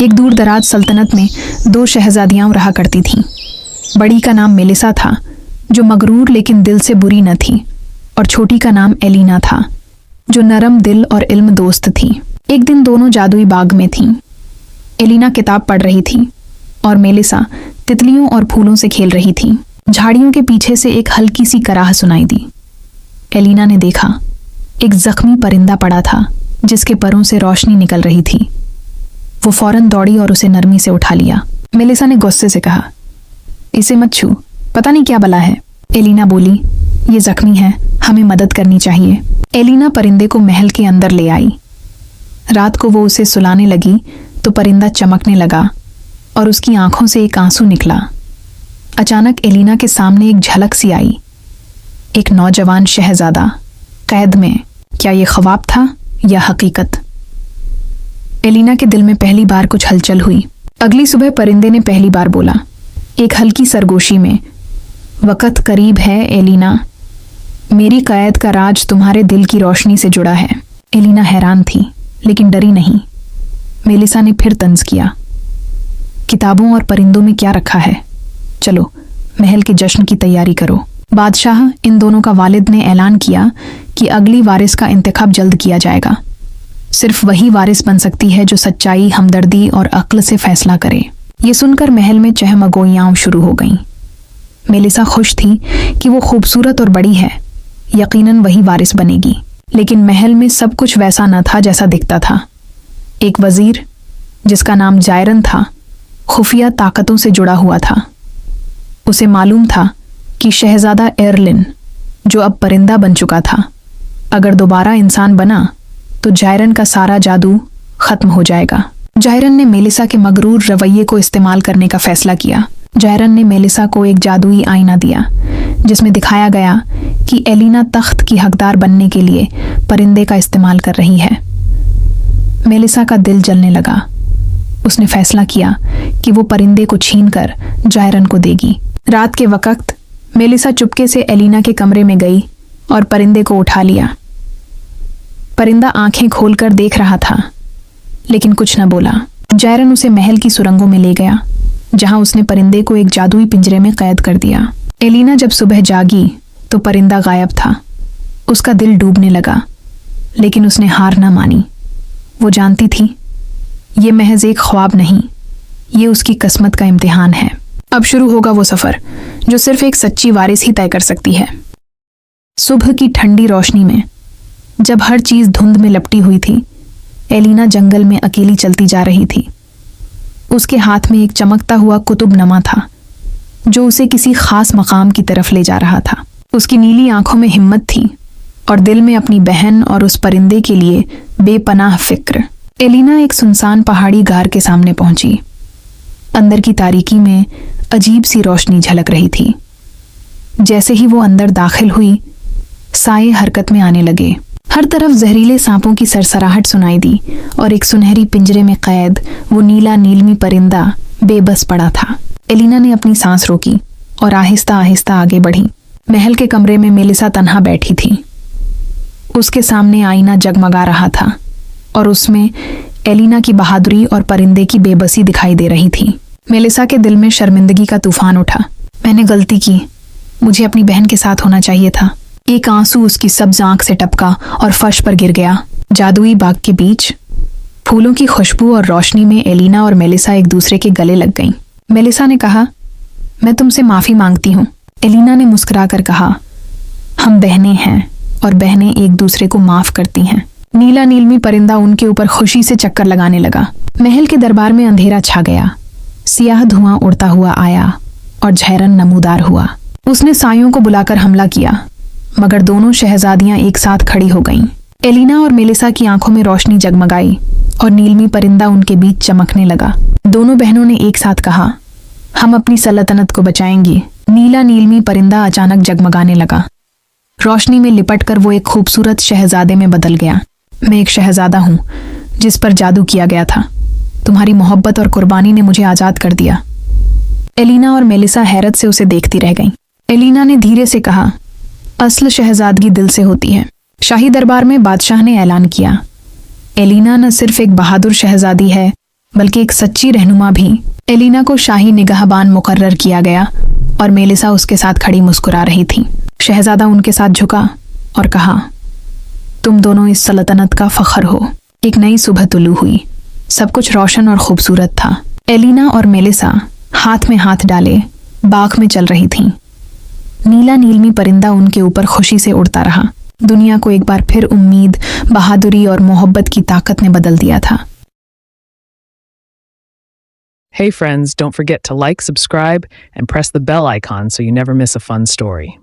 एक दूर दराज सल्तनत में 2 शहजादियां रहा करती थीं। बड़ी का नाम मेलिसा था, जो मगरूर लेकिन दिल से बुरी न थी, और छोटी का नाम एलिना था, जो नरम दिल और इल्म दोस्त थी। एक दिन दोनों जादुई बाग में थीं। एलिना किताब पढ़ रही थी और मेलिसा तितलियों और फूलों से खेल रही थी। झाड़ियों के पीछे से एक हल्की सी कराह सुनाई दी। एलिना ने देखा, एक जख्मी परिंदा पड़ा था जिसके परों से रोशनी निकल रही थी। वो फौरन दौड़ी और उसे नरमी से उठा लिया। मेलिसा ने गुस्से से कहा, इसे मत छू, पता नहीं क्या बला है। एलिना बोली, ये जख्मी है, हमें मदद करनी चाहिए। एलिना परिंदे को महल के अंदर ले आई। रात को वो उसे सुलाने लगी तो परिंदा चमकने लगा और उसकी आंखों से एक आंसू निकला। अचानक एलिना के सामने एक झलक सी आई, एक नौजवान शहजादा कैद में। क्या ये ख्वाब था या हकीकत? एलिना के दिल में पहली बार कुछ हलचल हुई। अगली सुबह परिंदे ने पहली बार बोला, एक हल्की सरगोशी में, वक़्त करीब है एलिना, मेरी कैद का राज तुम्हारे दिल की रोशनी से जुड़ा है। एलिना हैरान थी लेकिन डरी नहीं। मेलिसा ने फिर तंज किया, किताबों और परिंदों में क्या रखा है? चलो महल के जश्न की तैयारी करो। बादशाह, इन दोनों का वालिद, ने ऐलान किया कि अगली वारिस का इंतखाब जल्द किया जाएगा। सिर्फ वही वारिस बन सकती है जो सच्चाई, हमदर्दी और अक्ल से फैसला करे। ये सुनकर महल में चहमगोइयां शुरू हो गईं। मेलिसा खुश थी कि वो खूबसूरत और बड़ी है, यकीनन वही वारिस बनेगी। लेकिन महल में सब कुछ वैसा न था जैसा दिखता था। एक वजीर, जिसका नाम जायरन था, खुफिया ताकतों से जुड़ा हुआ था। उसे मालूम था कि शहजादा एरलिन, जो अब परिंदा बन चुका था, अगर दोबारा इंसान बना तो जायरन का सारा जादू खत्म हो जाएगा। जायरन ने मेलिसा के मगरूर रवैये को इस्तेमाल करने का फैसला किया। जायरन ने मेलिसा को एक जादुई आईना दिया जिसमें दिखाया गया कि एलिना तख्त की हकदार बनने के लिए परिंदे का इस्तेमाल कर रही है। मेलिसा का दिल जलने लगा। उसने फैसला किया कि वो परिंदे को छीनकर जायरन को देगी। रात के वक्त मेलिसा चुपके से एलिना के कमरे में गई और परिंदे को उठा लिया। परिंदा आंखें खोलकर देख रहा था लेकिन कुछ न बोला। जायरन उसे महल की सुरंगों में ले गया जहां उसने परिंदे को एक जादुई पिंजरे में कैद कर दिया। एलिना जब सुबह जागी तो परिंदा गायब था। उसका दिल डूबने लगा लेकिन उसने हार न मानी। वो जानती थी ये महज एक ख्वाब नहीं, ये उसकी किस्मत का इम्तिहान है। अब शुरू होगा वो सफ़र जो सिर्फ एक सच्ची वारिस ही तय कर सकती है। सुबह की ठंडी रोशनी में, जब हर चीज़ धुंध में लपटी हुई थी, एलिना जंगल में अकेली चलती जा रही थी। उसके हाथ में एक चमकता हुआ कुतुबनमा था जो उसे किसी खास मकाम की तरफ ले जा रहा था। उसकी नीली आंखों में हिम्मत थी और दिल में अपनी बहन और उस परिंदे के लिए बेपनाह फिक्र। एलिना एक सुनसान पहाड़ी गार के सामने पहुंची। अंदर की तारीकी में अजीब सी रोशनी झलक रही थी। जैसे ही वो अंदर दाखिल हुई, साए हरकत में आने लगे। हर तरफ जहरीले सांपों की सरसराहट सुनाई दी और एक सुनहरी पिंजरे में कैद वो नीला नीलमी परिंदा बेबस पड़ा था। एलिना ने अपनी सांस रोकी और आहिस्ता आहिस्ता आगे बढ़ी। महल के कमरे में मेलिसा तन्हा बैठी थी। उसके सामने आईना जगमगा रहा था और उसमें एलिना की बहादुरी और परिंदे की बेबसी दिखाई दे रही थी। मेलिसा के दिल में शर्मिंदगी का तूफान उठा। मैंने गलती की, मुझे अपनी बहन के साथ होना चाहिए था। एक आंसू उसकी सब्ज आंख से टपका और फर्श पर गिर गया। जादुई बाग के बीच फूलों की खुशबू और रोशनी में एलिना और मेलिसा एक दूसरे के गले लग गईं। मेलिसा ने कहा, मैं तुमसे माफ़ी मांगती हूँ। एलिना ने मुस्कुराकर कहा, हम बहनें हैं और बहनें एक दूसरे को माफ़ करती हैं। नीला नीलमी परिंदा उनके ऊपर खुशी से चक्कर लगाने लगा। महल के दरबार में अंधेरा छा गया। सियाह धुआं उड़ता हुआ आया और जायरन नमूदार हुआ। उसने सायों को बुलाकर हमला किया, मगर दोनों शहजादियां एक साथ खड़ी हो गईं। एलिना और मेलिसा की आंखों में रोशनी जगमगाई और नीलमी परिंदा उनके बीच चमकने लगा। दोनों बहनों ने एक साथ कहा, हम अपनी सल्तनत को बचाएंगी। नीला नीलमी परिंदा अचानक जगमगाने लगा। रोशनी में लिपटकर वो एक खूबसूरत शहजादे में बदल गया। मैं एक शहजादा हूँ जिस पर जादू किया गया था। तुम्हारी मोहब्बत और कुर्बानी ने मुझे आज़ाद कर दिया। एलिना और मेलिसा हैरत से उसे देखती रह गईं। एलिना ने धीरे से कहा, असल शहजादगी दिल से होती है। शाही दरबार में बादशाह ने ऐलान किया, एलिना न सिर्फ एक बहादुर शहजादी है बल्कि एक सच्ची रहनुमा भी। एलिना को शाही निगाहबान मुकर्रर किया गया और मेलिसा उसके साथ खड़ी मुस्कुरा रही थी। शहजादा उनके साथ झुका और कहा, तुम दोनों इस सल्तनत का फख्र हो। एक नई सुबह तुलू हुई। सब कुछ रोशन और खूबसूरत था। एलिना और मेलिसा हाथ में हाथ डाले बाग में चल रही थीं। नीला नीलमी परिंदा उनके ऊपर खुशी से उड़ता रहा। दुनिया को एक बार फिर उम्मीद, बहादुरी और मोहब्बत की ताकत ने बदल दिया था। Hey friends, don't forget to like, subscribe, and press the bell icon so you never miss a fun story.